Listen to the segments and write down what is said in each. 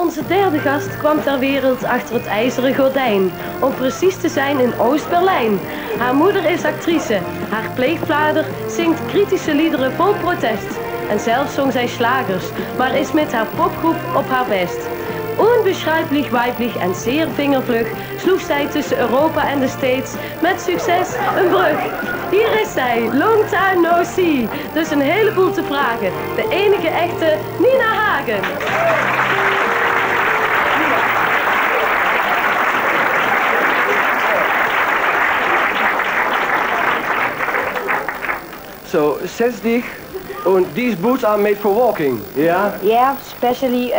Onze derde gast kwam ter wereld achter het ijzeren gordijn, om precies te zijn in Oost-Berlijn. Haar moeder is actrice, haar pleegvader zingt kritische liederen vol protest. En zelf zong zij slagers, maar is met haar popgroep op haar best. Onbeschrijpelijk weiblich en zeer vingervlug sloeg zij tussen Europa en de States met succes een brug. Hier is zij, long time no see. Dus een heleboel te vragen. De enige echte Nina Hagen. So, setz dich und these boots are made for walking, yeah? Yeah, especially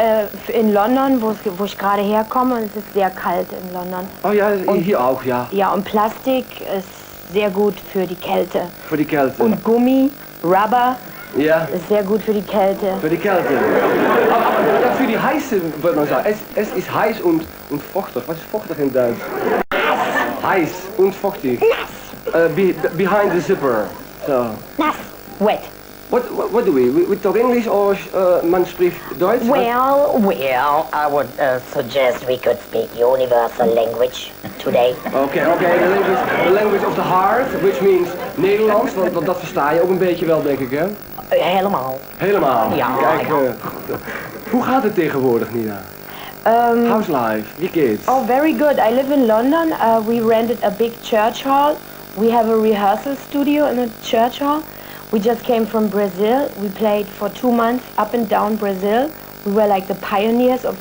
in London, wo ich gerade herkomme, und es ist sehr kalt in London. Oh ja, hier auch, ja. Ja, und Plastik ist sehr gut für die Kälte. Für die Kälte. Und Gummi, Rubber, ja, ist sehr gut für die Kälte. Für die Kälte. Aber ja, für die Heiße, würde man sagen. Es ist heiß und vochtig. Was ist vochtig in Deutsch? Heiß und vochtig. Nass. Behind the zipper. So. Nass. Wet. What do we talk English or man spricht Deutsch? Well, I would suggest we could speak universal language today. Okay, the language of the heart, which means Nederlands, want dat versta je ook een beetje wel, denk ik, hè? Helemaal. Helemaal? Ja. Kijk, hoe gaat het tegenwoordig, Nina? How's life? Wie geht's? Oh, very good. I live in London. We rented a big church hall. We have a rehearsal studio in a church hall. We just came from Brazil. We played for 2 months up and down Brazil. We were like the pioneers of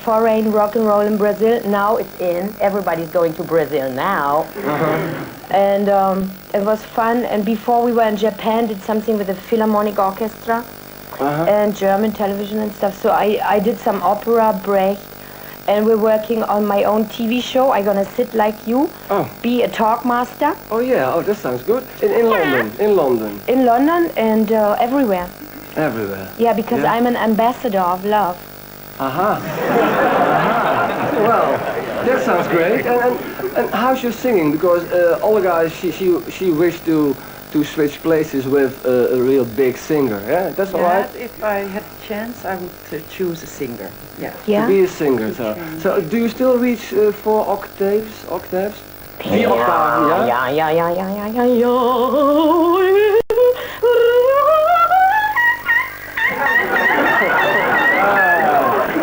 foreign rock and roll in Brazil. Now it's in. Everybody's going to Brazil now. And it was fun. And before we were in Japan, did something with the Philharmonic Orchestra and German television and stuff. So I did some opera, Brecht. And we're working on my own TV show. I'm gonna sit like you, be a talk master. Oh yeah, that sounds good. In London, in London. In London and everywhere. Everywhere. Yeah, because I'm an ambassador of love. Aha. Well, that sounds great. And how's your singing? Because Olga, she wished to switch places with a real big singer. Yeah, that's all right. If I had a chance, I would choose a singer. Yeah. To be a singer. So do you still reach 4 octaves? Octaves? 4 octaven, yeah? Yeah.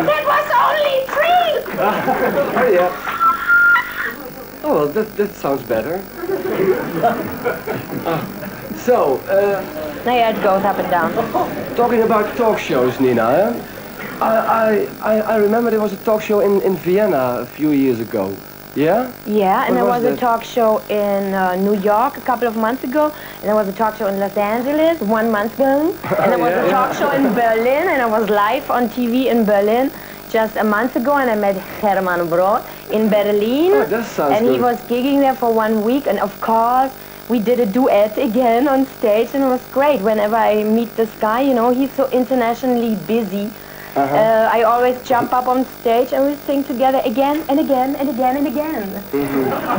That was only 3! Oh yeah. Oh well, that sounds better. So, yeah, it goes up and down. Talking about talk shows, Nina, I remember there was a talk show in Vienna a few years ago. Yeah? Yeah, and there was a talk show in New York a couple of months ago, and there was a talk show in Los Angeles 1 month ago, and there was a talk show in Berlin, and I was live on TV in Berlin just a month ago, and I met Herman Brood in Berlin. Oh, that sounds and good. He was gigging there for 1 week, and of course, we did a duet again on stage, and it was great. Whenever I meet this guy, you know, he's so internationally busy. I always jump up on stage and we sing together again and again and again and again.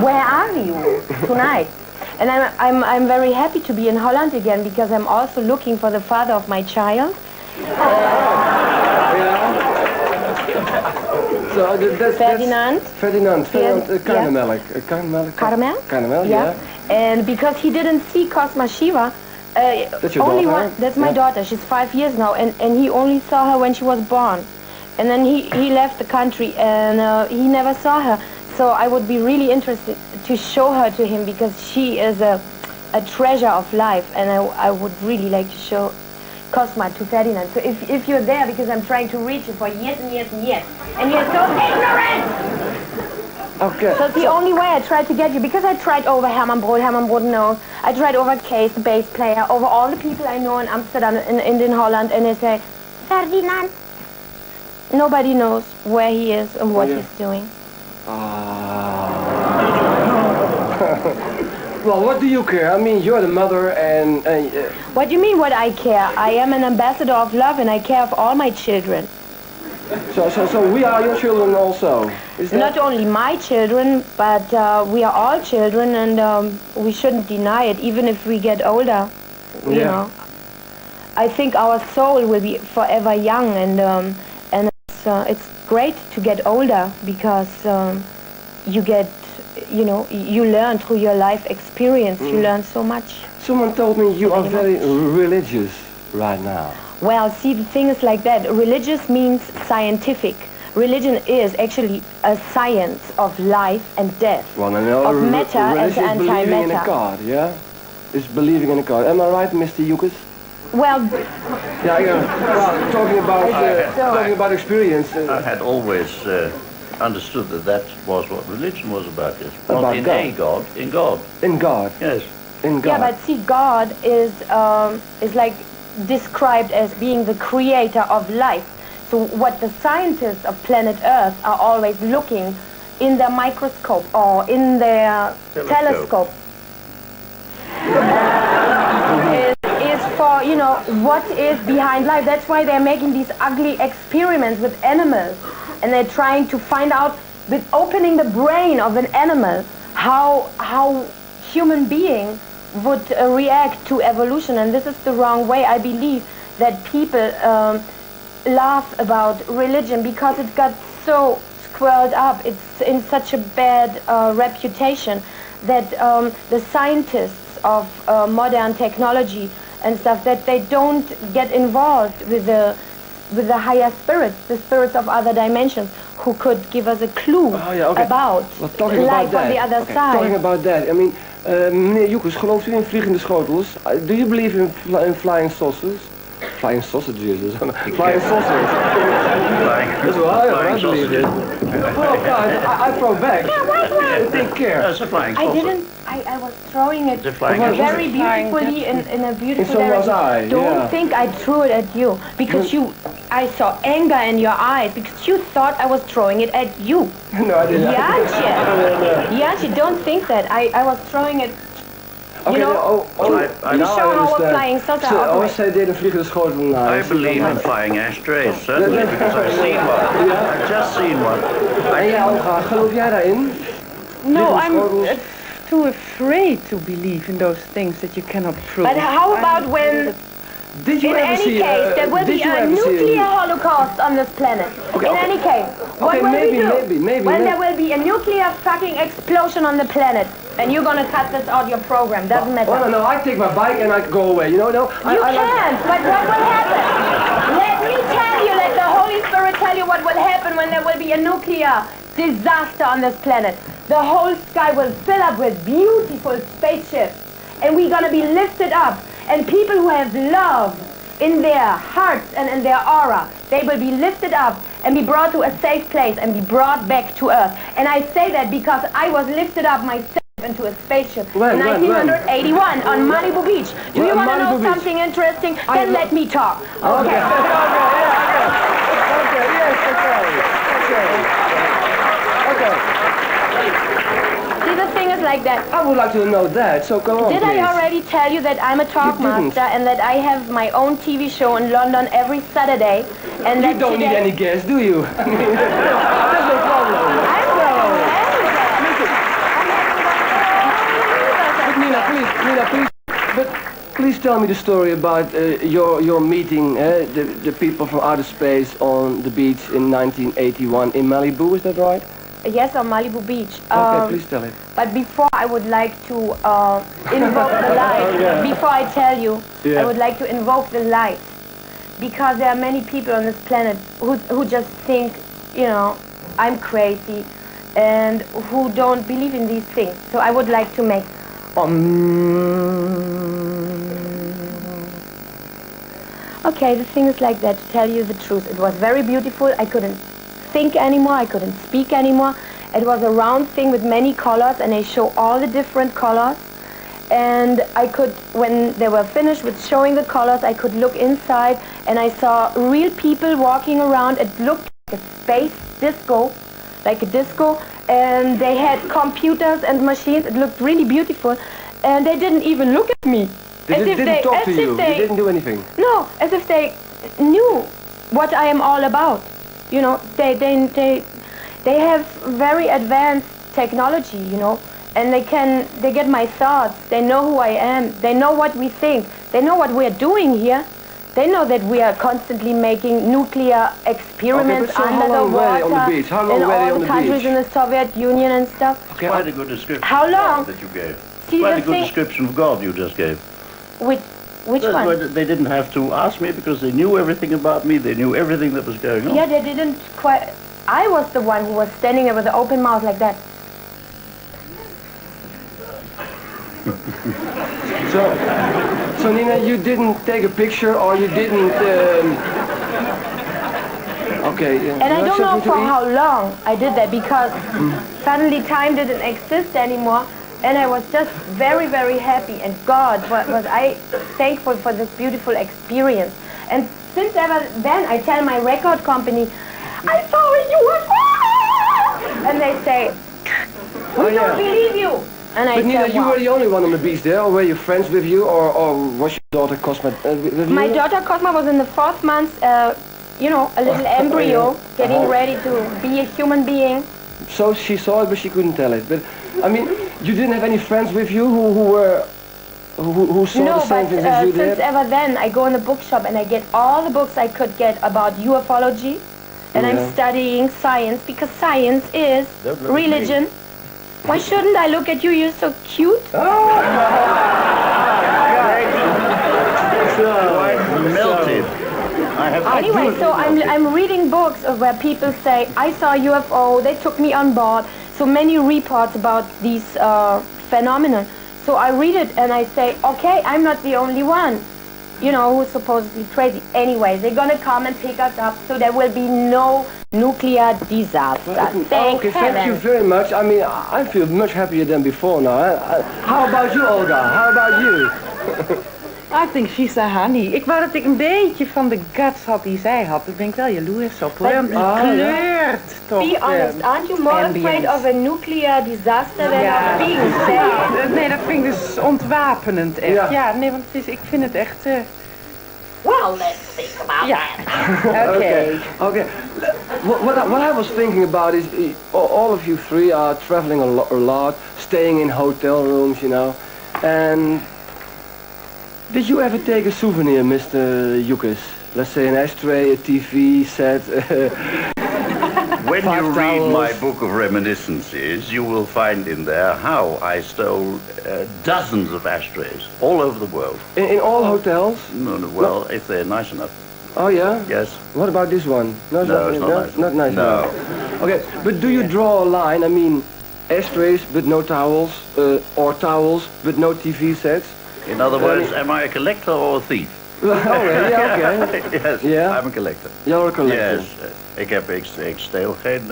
Where are you tonight? And I'm very happy to be in Holland again because I'm also looking for the father of my child. So that's Ferdinand. Ferdinand Karnemelk. Caramel? Caramel, yeah. And because he didn't see Cosma Shiva, that's your only daughter? That's my daughter. She's 5 years now, and he only saw her when she was born. And then he left the country, and he never saw her. So I would be really interested to show her to him because she is a treasure of life, and I would really like to show Cosma to Ferdinand. So if you're there, because I'm trying to reach you for years and years and years, and you're so ignorant! Okay. So it's the only way I tried to get you, because I tried over Herman Brood knows. I tried over Kees, the bass player, over all the people I know in Amsterdam, in Holland, and they say, Ferdinand. Nobody knows where he is and what he's doing. Well, what do you care? I mean, you're the mother and... What do you mean what I care? I am an ambassador of love and I care of all my children. So we are your children also? Is that... Not only my children, but we are all children, and we shouldn't deny it, even if we get older, you know. I think our soul will be forever young, and it's great to get older because you get, you know, you learn through your life experience. You learn so much. Someone told me you are very religious right now. Well, see, the thing is like that. Religious means scientific. Religion is actually a science of life and death, Well, no, of matter and religion is believing in a antimatter. God, yeah? It's believing in a God. Am I right, Mr. Joekes? Well, Yeah, well, talking about experience. I had always understood that that was what religion was about. Yes. About Not in God. a God, in God. In God. Yes. In God. yeah, but see, God is like described as being the creator of life. So what the scientists of planet Earth are always looking in their microscope or in their telescope is for, you know, what is behind life. That's why they're making these ugly experiments with animals, and they're trying to find out, with opening the brain of an animal, how human being would react to evolution. And this is the wrong way. I believe that people laugh about religion because it got so squirreled up. It's in such a bad reputation that the scientists of modern technology and stuff, that they don't get involved with the higher spirits, the spirits of other dimensions, who could give us a clue about life on the other side. Talking about that, I mean, meneer Joekes, gelooft u in vliegende schotels? Do you believe in flying saucers? Flying sausages, flying saucers. That's what I believe in. Oh God, I throw back. Take care. That's a flying saucer. I was throwing it very beautifully in a beautiful someone's direction. eye, Don't think I threw it at you, because I saw anger in your eyes, because you thought I was throwing it at you. No, I didn't. Jantje, don't think that. I was throwing it, you know, I to show how a flying saucer operates. Zij deed een vliegende schotel. I believe in flying ashtrays, certainly, because I've seen one. I've just seen one. En jij, Olga, geloof jij daarin? No, I'm too afraid to believe in those things that you cannot prove. But how about when, Did you in ever any see, case, there will did be you a ever see nuclear holocaust on this planet? In any case, what will we do? When there will be a nuclear fucking explosion on the planet, and you're gonna cut this out your program, doesn't matter. Oh, no, I take my bike and I go away, you know? No, You can't, but what will happen? Let me tell you, let the Holy Spirit tell you what will happen when there will be a nuclear disaster on this planet. The whole sky will fill up with beautiful spaceships, and we're gonna be lifted up, and people who have love in their hearts and in their aura, they will be lifted up and be brought to a safe place and be brought back to Earth. And I say that because I was lifted up myself into a spaceship in 1981 on Malibu Beach. Do you want to know something interesting? Then let me talk. Okay. See, the thing is like that. I would like to know that, so go on, Did I already tell you that I'm a talk master and that I have my own TV show in London every Saturday? And You don't need any guests, do you? I mean, there's no problem. But please tell me the story about your meeting, the people from outer space on the beach in 1981 in Malibu, is that right? Yes, on Malibu Beach. Okay, please tell it. But before I would like to invoke the light, before I tell you, I would like to invoke the light. Because there are many people on this planet who just think, you know, I'm crazy, and who don't believe in these things. So I would like to make Okay, the thing is like that, to tell you the truth. It was very beautiful. I couldn't think anymore. I couldn't speak anymore. It was a round thing with many colors, and they show all the different colors. And I could, when they were finished with showing the colors, I could look inside, and I saw real people walking around. It looked like a space disco, like a disco, and they had computers and machines. It looked really beautiful, and they didn't even look at me. They didn't talk to you. They didn't do anything. No, as if they knew what I am all about. You know, they have very advanced technology, you know, and they get my thoughts. They know who I am. They know what we think. They know what we're doing here. They know that we are constantly making nuclear experiments Okay, but so under how the long were they water on the beach? How long in were they all on the the countries beach? in the Soviet Union and stuff. Okay, Quite a good description. How long? That you gave. See, Quite the a good thing- description of God you just gave. Which That's why one? they didn't have to ask me because they knew everything about me. They knew everything that was going on. Yeah, they didn't quite. I was the one who was standing there with an open mouth like that. So Nina, you didn't take a picture or you didn't... Okay, yeah. And I You don't know have something for to eat? how long I did that because suddenly time didn't exist anymore. And I was just very, very happy. And God, was I thankful for this beautiful experience. And since ever then, I tell my record company, I saw a UFO! And they say, we don't believe you. And I But Nina, said, you wow. were the only one on the beach there, or were your friends with you, or was your daughter Cosma with you? My daughter Cosma was in the 4th month, you know, a little embryo, getting ready to be a human being. So she saw it, but she couldn't tell it. But I mean, you didn't have any friends with you who saw No, the same but things as you since did? ever then, I go in the bookshop and I get all the books I could get about ufology, and I'm studying science because science is Don't look at me. religion. Why shouldn't I look at you? You're so cute. Melted. I have Anyway, so I'm reading books where people say, I saw a UFO, they took me on board. So many reports about these phenomena. So I read it and I say, okay, I'm not the only one, you know, who's supposedly crazy. Anyway, they're going to come and pick us up so there will be no nuclear disaster. Thank Okay, heaven. thank you very much. I mean, I feel much happier than before now. How about you, Olga? How about you? I think she's a honey. Ik wou dat ik een beetje van de guts had die zij had. Daar ben ik wel jaloers op hoor. Want die kleurt toch. Be honest, aren't you more ambience. afraid of a nuclear disaster than Ja. of being safe? Nee, dat vind ik dus ontwapenend echt. Ja. Ja, nee, want het is, ik vind het echt... Well, let's think about ja, that. oké. Okay. What I was thinking about is all of you three are traveling a lot, staying in hotel rooms, you know. And did you ever take a souvenir, Mr. Joekes? Let's say an ashtray, a TV set. When you 5 read towels. my book of reminiscences, you will find in there how I stole dozens of ashtrays all over the world. In all hotels? No, well, if they're nice enough. Oh yeah? Yes. What about this one? No, it's not nice. Not nice. No. enough. Okay, but do you draw a line? I mean, ashtrays but no towels, or towels but no TV sets? In other words, am I a collector or a thief? Oh, yeah, okay. Yes, Yeah? I'm a collector. You're a collector. Yes, ik steel geen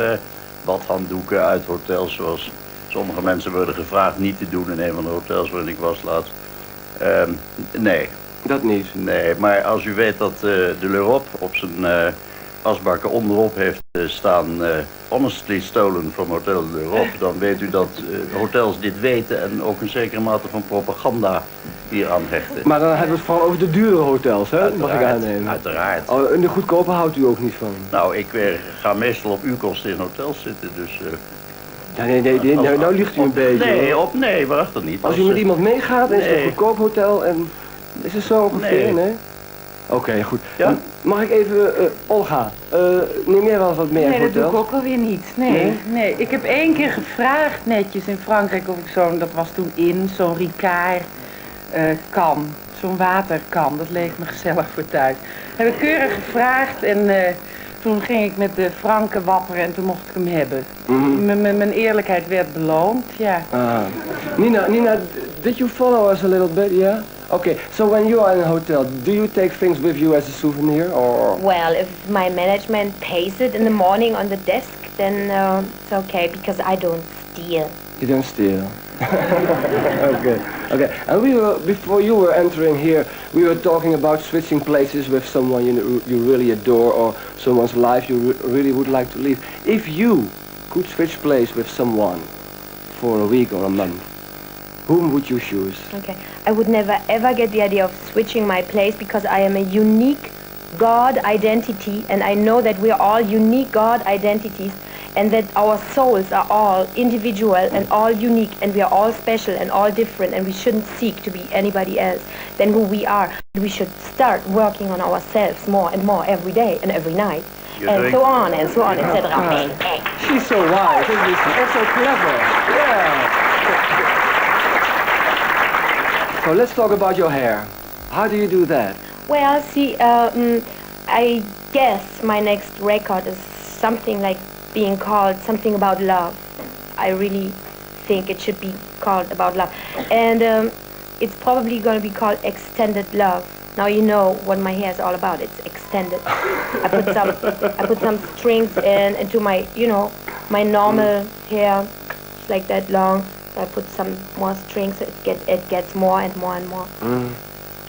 badhanddoeken uit hotels zoals sommige mensen worden gevraagd niet te doen in een van de hotels waarin ik was laatst. Nee, Dat niet. nee, maar als u weet dat de L'Europe op zijn asbakken onderop heeft staan honestly stolen from Hotel de l'Europe, dan weet u dat hotels dit weten en ook een zekere mate van propaganda hier aan hechten. Maar dan hebben we het vooral over de dure hotels, hè? Mag ik Uiteraard, aannemen. uiteraard. Oh, en de goedkope houdt u ook niet van? Nou, ik ga meestal op uw kosten in hotels zitten, dus... Ja, nee, nou liegt u een beetje. Nee, hoor. nee, wacht niet. Als u met iemand meegaat en is het een goedkoop hotel en... Is het zo ongeveer, nee? Oké, goed. Ja? Mag ik even... Olga, neem jij wel eens wat mee uit Nee, dat doe ik hotels? ook alweer niet. Nee, nee. Ik heb 1 keer gevraagd netjes in Frankrijk of ik dat was toen zo'n Ricard kan. Zo'n waterkan. Dat leek me gezellig voor thuis. Heb ik keurig gevraagd en toen ging ik met de franken wapperen en toen mocht ik hem hebben. Mijn eerlijkheid werd beloond, ja. Nina, did you follow us a little bit, yeah? Okay, so when you are in a hotel, do you take things with you as a souvenir, or...? Well, if my management pays it in the morning on the desk, then it's okay, because I don't steal. You don't steal. Okay. And before you were entering here, we were talking about switching places with someone you really adore, or someone's life you really would like to live. If you could switch place with someone for a week or a month, whom would you choose? Okay, I would never ever get the idea of switching my place because I am a unique God identity, and I know that we are all unique God identities, and that our souls are all individual and all unique, and we are all special and all different, and we shouldn't seek to be anybody else than who we are. We should start working on ourselves more and more every day and every night, and so on, etc. She's so wise, isn't she? And so clever. Yeah. So let's talk about your hair. How do you do that? Well, see, I guess my next record is something like being called something about love. I really think it should be called about love. And it's probably going to be called Extended Love. Now you know what my hair is all about. It's extended. I put some strings into my, you know, my normal hair. It's like that long. I put some more strings, so it gets more and more and more.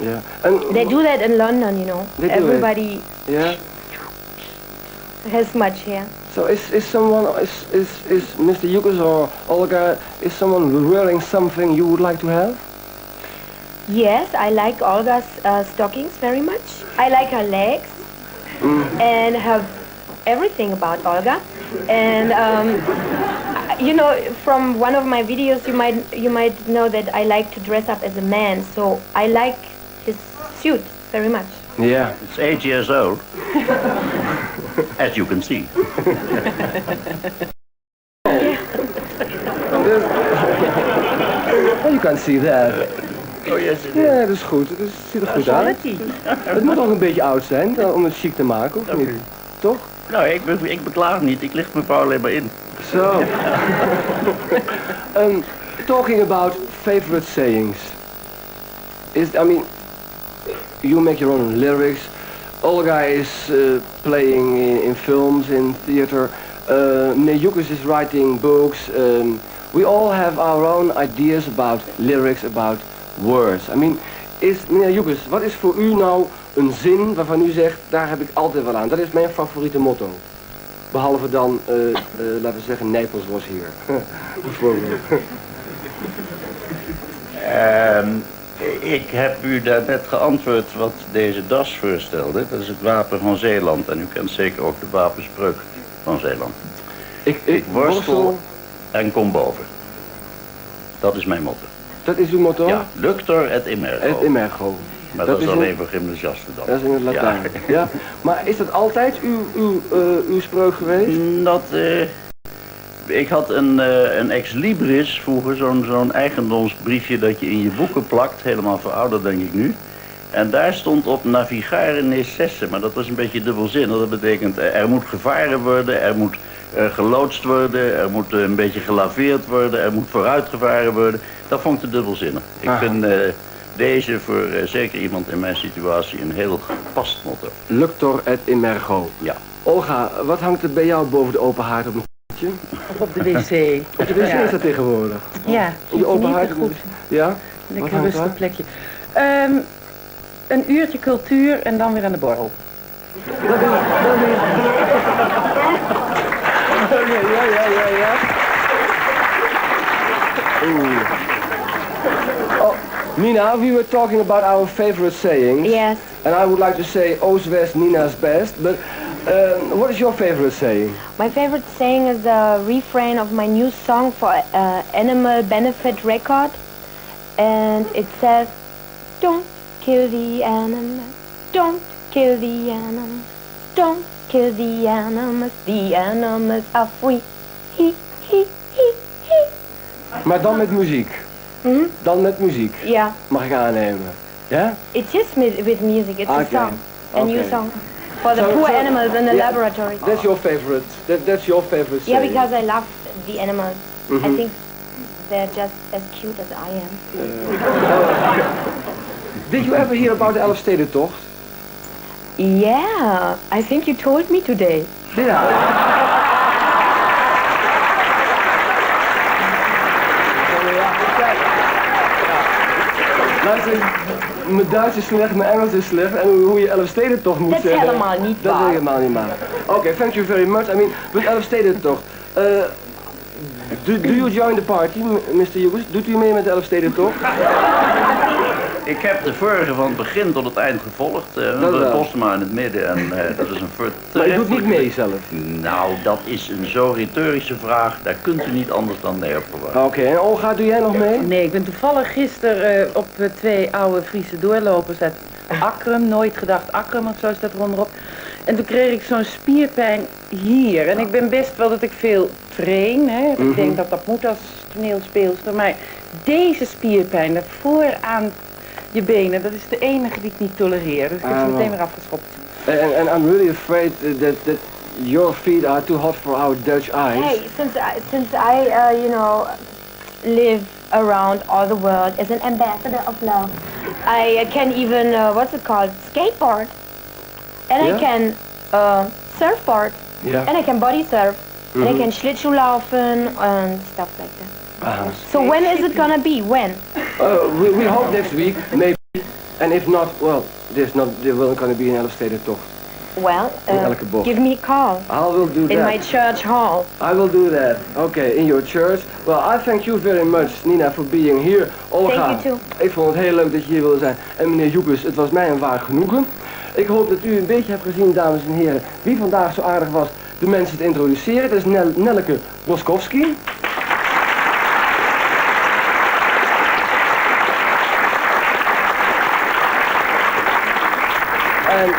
Yeah. And they do that in London, you know. Everybody has much hair. So is Mr. Joekes or Olga, is someone wearing something you would like to have? Yes, I like Olga's stockings very much. I like her legs and her everything about Olga. And you know, from one of my videos, you might know that I like to dress up as a man. So I like his suit very much. Yeah. It's 8 years old, as you can see. Oh, you can see that. Oh yes, ja, dat is goed. Het ziet er goed uit. Het moet ook een beetje oud zijn om het chic te maken, of niet? Toch? Nou, ik beklaag niet. Ik licht mijn vrouw alleen maar in. So, talking about favorite sayings. You make your own lyrics. Olga is playing in films, in theater. Joekes is writing books. We all have our own ideas about lyrics, about words. Meneer Joekes, wat is voor u nou een zin waarvan u zegt, daar heb ik altijd wel aan. Dat is mijn favoriete motto. Behalve dan, laten we zeggen, Naples was hier. Bijvoorbeeld. Ik heb u daarnet geantwoord wat deze das voorstelde. Dat is het wapen van Zeeland. En u kent zeker ook de wapenspreuk van Zeeland. Ik worstel en kom boven. Dat is mijn motto. Dat is uw motto? Ja, luctor et immergo. Et immergo. Maar dat is alleen voor gymnasiasten dan. Dat is in het Latijn. Ja. Maar is dat altijd uw spreuk geweest? Ik had een ex-libris vroeger, zo'n eigendomsbriefje dat je in je boeken plakt. Helemaal verouderd denk ik nu. En daar stond op navigare necesse, maar dat was een beetje dubbelzinnig. Dat betekent er moet gevaren worden, er moet geloodst worden, er moet een beetje gelaveerd worden, er moet vooruitgevaren worden. Dat vond ik te dubbelzinnig. Ik vind deze voor zeker iemand in mijn situatie een heel gepast motto. Luctor et immergo. Ja. Olga, wat hangt er bij jou boven de open haard op een k***tje? Of op de wc. Op de wc is dat tegenwoordig? Ja. Je open haard? Goed. Ja? Lekker rustig plekje. Een uurtje cultuur en dan weer aan de borrel. Ja. Oh, Nina, we were talking about our favorite sayings. Yes. And I would like to say, Oost West, Nina's best. But what is your favorite saying? My favorite saying is the refrain of my new song for Animal Benefit record. And it says, don't kill the animals, don't kill the animals, don't kill the animals are free. He. Maar dan met muziek. Dan met muziek. Ja. Mag ik aannemen. Ja? It's just with music, it's a song, a new song. For the poor animals in the laboratory. That's your favorite, that's your favorite saying. Yeah, because I love the animals. I think they're just as cute as I am. Did you ever hear about the Elfstedentocht? Yeah, I think you told me today. Ja. Luister, mijn Duits is slecht, mijn Engels is slecht en hoe je Elfstedentocht moet zeggen. Dat is helemaal niet waar. Dat is helemaal niet waar. Okay, thank you very much. With Elfstedentocht. Do you join the party, Mr. Joekes? Doet u mee met de Elfstedentocht? Ik heb de vorige van het begin tot het eind gevolgd. We posten maar in het midden en dat is een Maar je doet niet mee zelf? Nou, dat is een zo retorische vraag. Daar kunt u niet anders dan nee op verwachten. Oké, en Olga, doe jij nog mee? Nee, ik ben toevallig gisteren op 2 oude Friese doorlopers uit Akkrum, nooit gedacht Akkrum of zo staat erop. En toen kreeg ik zo'n spierpijn hier. En ik ben best wel dat ik veel train, hè. Ik denk dat dat moet als toneelspeelster. Maar deze spierpijn, dat vooraan je benen, dat is de enige die ik niet tolereer. Dus ik heb ze meteen weer afgeschopt. And I'm really afraid that your feet are too hot for our Dutch eyes. Hey, since I you know, live around all the world as an ambassador of love, I can even, what's it called, skateboard. And I can surfboard. Yeah. And I can body surf. And I can Schlittschuhlaufen and stuff like that. So when is it gonna be? When? We hope next week, maybe. And if not, well, there will gonna be an illustrated talk. Well, give me a call. I will do that. In my church hall. I will do that. Okay, in your church. Well, I thank you very much, Nina, for being here. Olga, Thank you too. Ik vond het heel leuk dat je hier wilde zijn. En meneer Joekes, het was mij een waar genoegen. Ik hoop dat u een beetje hebt gezien, dames en heren, wie vandaag zo aardig was de mensen te introduceren. Dat is Nelleke Roskowski. En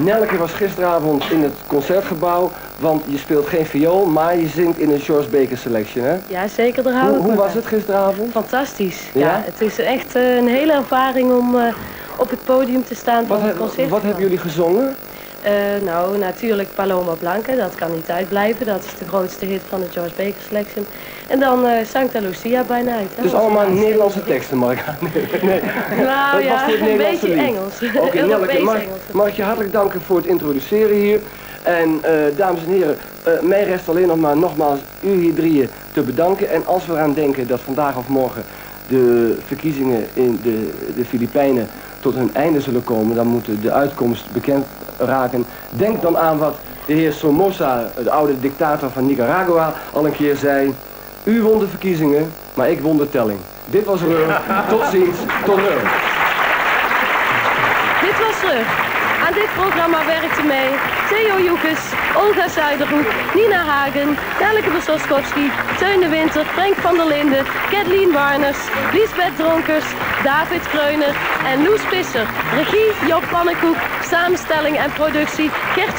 Nelleke was gisteravond in het concertgebouw, want je speelt geen viool, maar je zingt in een George Baker selection, hè? Ja, zeker, daar hou ik Hoe me was van. het gisteravond? Fantastisch. Ja? Ja, het is echt een hele ervaring om op het podium te staan van het concert. Wat hebben jullie gezongen? Nou, natuurlijk Paloma Blanca, dat kan niet uitblijven. Dat is de grootste hit van de George Baker Selection. En dan Santa Lucia by Night. Hè, Dus allemaal Nederlandse teksten, mag ik aannemen. Nee. Nou Dat was voor het ja, een Nederlandse beetje lied. Engels. Oké, Nelleke, mag ik je hartelijk danken voor het introduceren hier. En dames en heren, mij rest alleen nog maar nogmaals u hier drieën te bedanken. En als we eraan denken dat vandaag of morgen de verkiezingen in de Filipijnen tot hun einde zullen komen, dan moet de uitkomst bekend raken. Denk dan aan wat de heer Somoza, de oude dictator van Nicaragua, al een keer zei. U won de verkiezingen, maar ik won de telling. Dit was Reur. Tot ziens. Tot Reur. Dit was Rug. Aan dit programma werkten mee Theo Joekes, Olga Zuiderhoek, Nina Hagen, Nelleke Roskowski, Teun de Winter, Frank van der Linden, Kathleen Warners, Liesbeth Dronkers, David Kreuner en Loes Visser. Regie Job Pannenkoek, samenstelling en productie Gertje